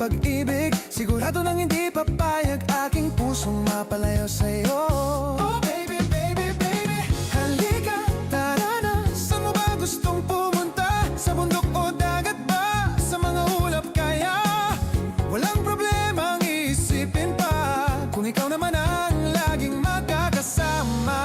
pag-ibig. Sigurado nang hindi papayag aking pusong mapalayo sa'yo. Oh baby, baby, baby, halika, tara na. Saan mo ba gustong pumunta? Sa bundok o dagat ba? Sa mga ulap kaya? Walang problemang iisipin pa, kung ikaw naman ang laging magkakasama.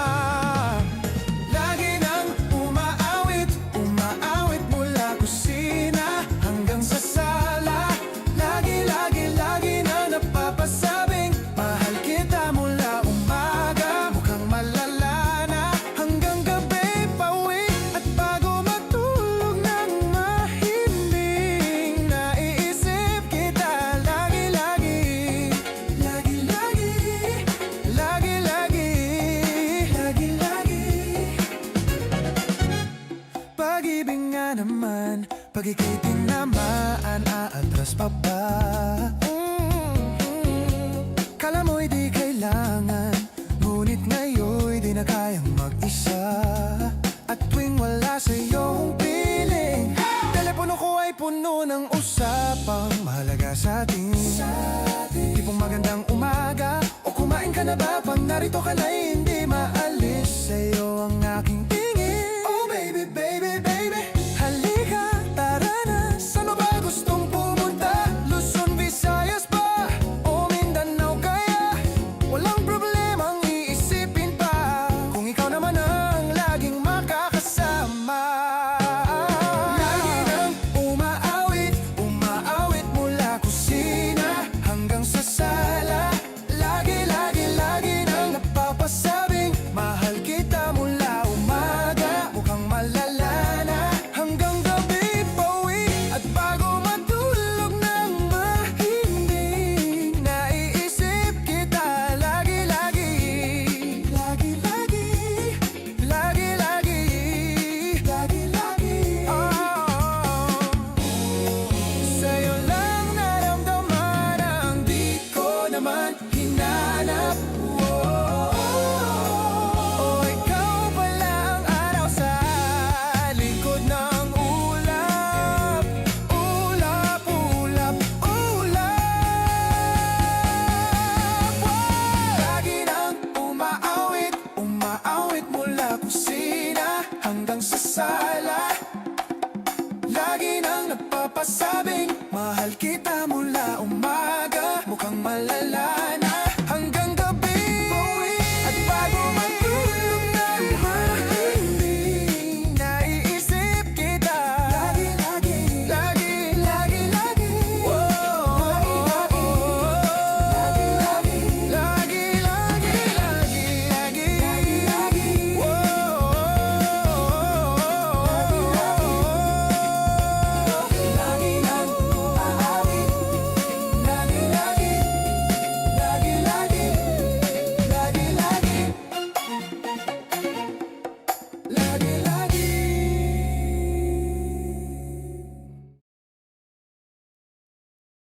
Lagi nang umaawit, umaawit mula kusina hanggang sa sala. Lagi, lagi, lagi na napapasabing mahal kita mula umaga, mukhang malala na hanggang gabi pauwi. At bago matulog ng mahimbing, naiisip kita lagi, lagi. Lagi, lagi, lagi, lagi, lagi, lagi. Pag-ibig nga naman, pag ika'y tinamaan, aatras pa ba? Kala mo'y di kailangan, ngunit ngayon'y di na kayang mag-isa. At tuwing wala sa'yo ang piling, telepono ko ay puno ng usapang mahalaga sa atin. Tipong magandang umaga, o kumain ka na ba? Pag narito ka na'y hindi maalis sa'yo ang aking tingin. Oh baby, baby, baby, halika, tara na. Saan mo ba gustong pumunta? Luzon, Visayas ba? O Mindanao kaya? Walang problemang iisipin pa, kung ikaw naman ang laging makakasama. Lagi nang umaawit, umaawit mula kusina hanggang sa sala. Lagi, lagi, lagi nang napapasabing mahal kita mula umaga, mukhang malala na hanggang gabi pauwi. At bago matulog ng mahimbing, naiisip kita lagi, lagi. Lagi, lagi, lagi, lagi, lagi, lagi. Oh, sa'yo lang naramdaman ang di ko naman hinanap. Oh, ikaw pala ang araw sa likod ng ulap. Ulap, ulap, ulap. Lagi nang umaawit, umaawit mula kusina hanggang sa sala. Lagi nang napapasabing mahal kita mula umaga, mukhang malala na hanggang gabi pauwi. At bago matulog ng mahimbing, naiisip kita lagi, lagi, lagi, lagi, lagi. Lagi, lagi, lagi, lagi, lagi, lagi, lagi. Lagi nang umaawit, lagi, lagi, lagi, lagi, lagi, lagi, lagi,